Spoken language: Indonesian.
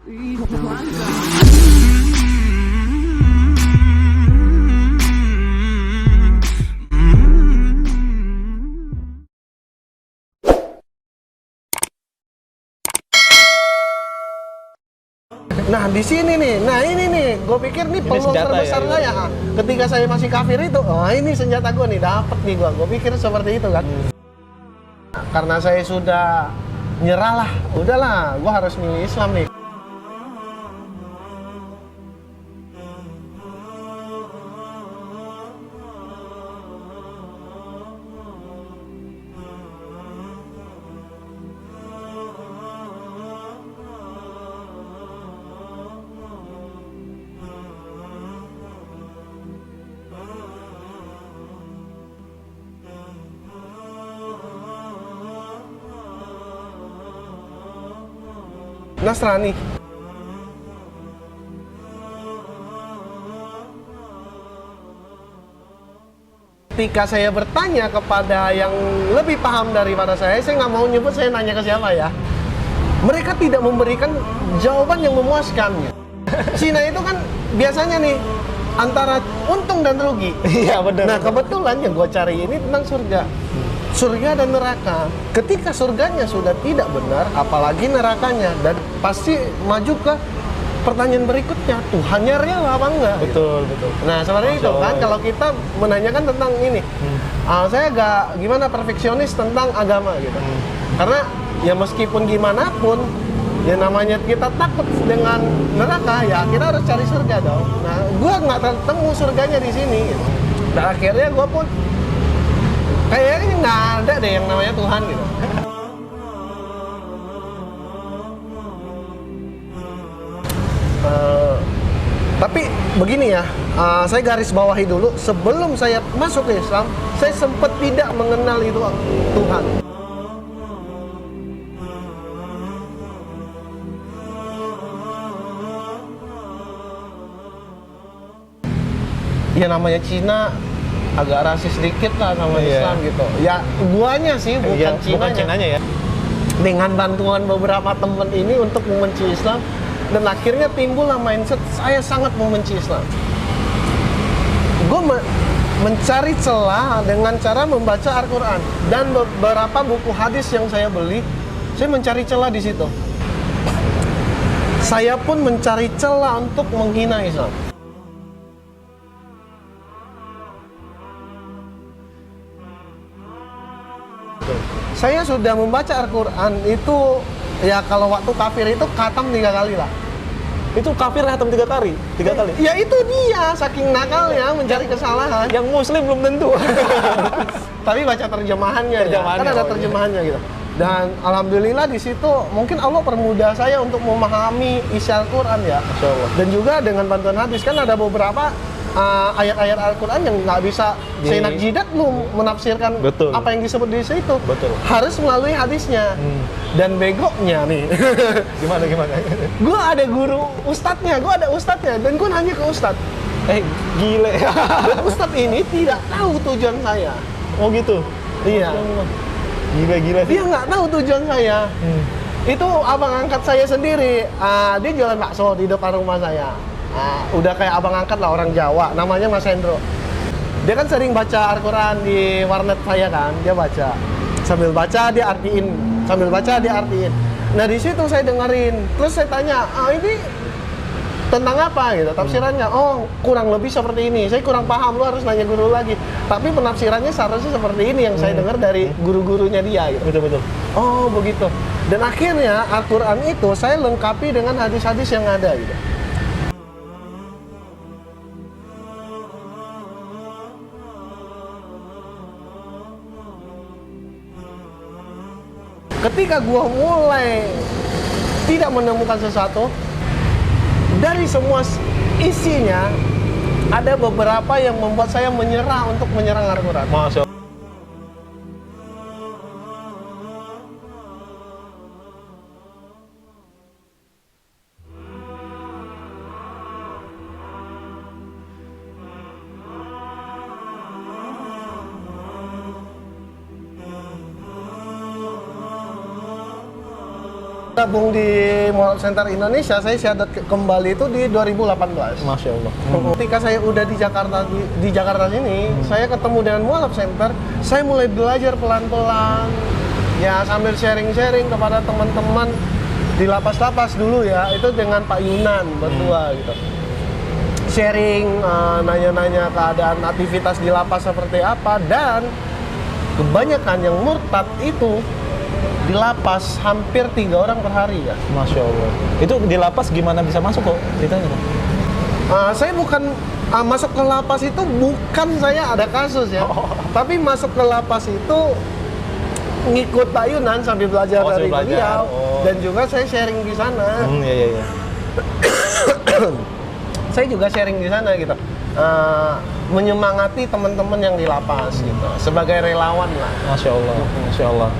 Nah di sini nih, nah ini nih, gue pikir nih peluang terbesar saya. Ketika saya masih kafir itu, oh ini senjata gue nih, dapet nih gue. Gue pikir seperti itu kan. Karena saya sudah nyerah lah, udahlah, gue harus milih Islam nih. Nasrani. Ketika saya bertanya kepada yang lebih paham daripada saya nggak mau nyebut saya nanya ke siapa ya. Mereka tidak memberikan jawaban yang memuaskan. Cina itu kan biasanya nih antara untung dan rugi. Iya benar. Nah kebetulan yang gue cari ini tentang surga. Surga dan neraka. Ketika surganya sudah tidak benar, apalagi nerakanya, dan pasti maju ke pertanyaan berikutnya, Tuhannya real apa enggak? Betul, betul. Nah, sebenarnya itu kan kalau kita menanyakan tentang ini, saya agak gimana perfeksionis tentang agama gitu. Karena ya meskipun gimana pun, ya namanya kita takut dengan neraka, ya kita harus cari surga dong. Nah, gua nggak ketemu surganya di sini. Gitu. Dan akhirnya gua pun kayaknya nggak ada deh yang namanya Tuhan gitu. Tapi begini ya, saya garis bawahi dulu, sebelum saya masuk ke Islam, saya sempat tidak mengenal itu Tuhan. Ya namanya Cina agak rasis sedikit lah sama Islam gitu. Ya guanya sih, bukan Cinanya ya. Dengan bantuan beberapa teman ini untuk membenci Islam, dan akhirnya timbullah mindset saya sangat membenci Islam. Gue mencari celah dengan cara membaca Al-Quran dan beberapa buku hadis yang saya beli, saya mencari celah di situ. Saya pun mencari celah untuk menghina Islam. Saya sudah membaca Al-Quran itu, ya kalau waktu kafir itu khatam 3 kali lah. Itu kafir khatam 3 kali? 3 kali? Ya itu dia, saking nakalnya mencari kesalahan. Yang muslim belum tentu. Tapi baca terjemahannya ya, kan ada terjemahannya gitu. Dan alhamdulillah di situ mungkin Allah permudah saya untuk memahami isi Al-Quran ya. Masya Allah. Dan juga dengan bantuan hadis, kan ada beberapa ayat-ayat Al-Quran yang nggak bisa seenak jidat lu menafsirkan apa yang disebut di situ. Betul. Harus melalui hadisnya. Dan begoknya nih. Gimana? Gue ada guru ustadznya, dan gue nanya ke ustadz. Gile. Dan ustadz ini tidak tahu tujuan saya. Oh gitu? Iya. Gila sih. Dia nggak tahu tujuan saya. Itu abang angkat saya sendiri. Dia jualan bakso di depan rumah saya. Udah kayak abang angkat lah, orang Jawa, namanya Mas Hendro. Dia kan sering baca Al-Quran di warnet saya kan, dia baca. Sambil baca dia artiin. Nah di situ saya dengerin, terus saya tanya, ini tentang apa gitu, tafsirannya. Oh kurang lebih seperti ini, saya kurang paham, lu harus nanya guru lagi. Tapi penafsirannya seharusnya seperti ini yang saya dengar dari guru-gurunya dia gitu. Betul. Oh begitu. Dan akhirnya Al-Quran itu saya lengkapi dengan hadis-hadis yang ada gitu. Ketika gua mulai tidak menemukan sesuatu, dari semua isinya ada beberapa yang membuat saya menyerah untuk menyerang Al-Quran. Masya Allah. Gabung di Moral Center Indonesia, saya syahadat kembali itu di 2018. Masya Allah. Ketika saya udah di Jakarta sini, saya ketemu dengan Mualaf Center, saya mulai belajar pelan-pelan, ya sambil sharing-sharing kepada teman-teman di lapas-lapas dulu ya, itu dengan Pak Yunan berdua gitu. Sharing, nanya-nanya keadaan aktivitas di lapas seperti apa, dan kebanyakan yang murtad itu di lapas hampir 3 orang per hari ya. Masya Allah. Itu di lapas gimana bisa masuk kok? Ceritanya kok? Saya bukan masuk ke lapas itu bukan saya ada kasus ya, tapi masuk ke lapas itu ngikut Pak Yunan sambil belajar dari beliau, dan juga saya sharing di sana. Iya. Saya juga sharing di sana gitu, menyemangati teman-teman yang di lapas gitu, sebagai relawan lah. Masya Allah. Masya Allah.